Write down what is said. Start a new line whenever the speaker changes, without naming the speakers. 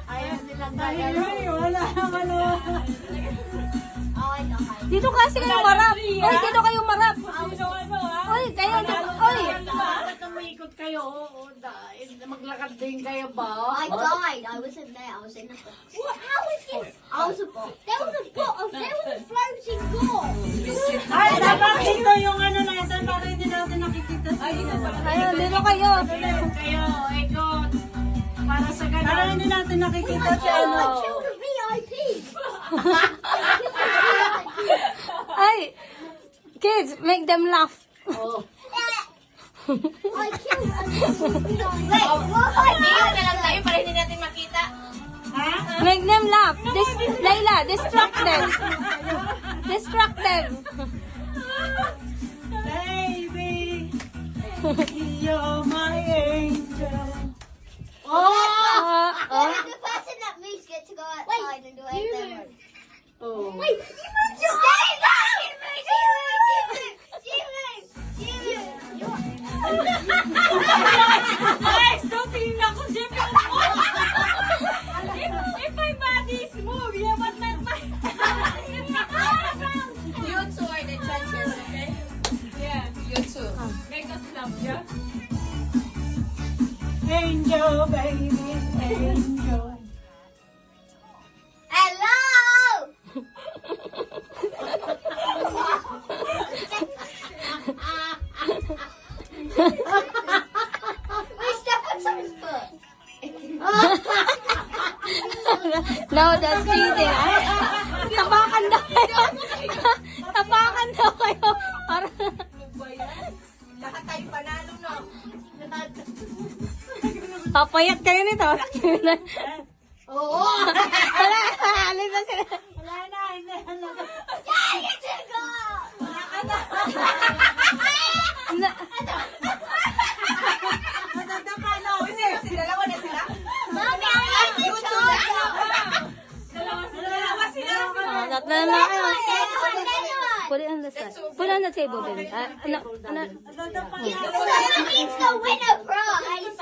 Ayaw nilang gagawin.
Ay, wala naman o.
Dito kasi kayo marap. Oy, dito kayo marap. Oy, kayo dito. Oy.
Bakit umikot kayo? Oo, dahil maglakad din kayo ba?
I died. I wasn't there. I was in the boat. What? How was this? I was a boat. There was a boat. There was a floating boat.
Ay, dapat dito yung ano na ito. Bakit hindi natin nakikita sa inyo?
Ayun, dito kayo.
Kayo, ikot. Para sa ganun.
Para hindi natin nakikita sa
I
ano.
killed a VIP.
Ay, kids, make them laugh.
Oh.
I killed a VIP. Wait, what?
Tingnan na lang tayo para hindi natin makita.
Make them laugh. Layla, distract them. Distract them.
Baby, you're my angel.
The person that moves gets to go outside and do it.
Oh.
Wait, you moved your stay back!
Ay, stop! Tingin ako siya. If my body's move, yeah, but not my...
You two are the judges, okay?
Yeah.
You two.
Make us laugh, yeah? Angel, baby, angel.
Hello! Wait, step on someone's foot.
No, that's cheating. Tapakan daw kayo. Tapakan daw kayo. Para...
Lahat tayo panalo, no?
Papayat kayo nito.
Oh!
Wala, alis na sila.
Wala na, hindi na.
Yeah, you took go!
Na-
Natadaka na ako.
Dalawa na sila?
Mommy, I like the charger!
Dalawa sila.
Tatlo na lang kayo.
Anyone?
Put it on the side. Put it on the table, baby.
Who needs to win a prize?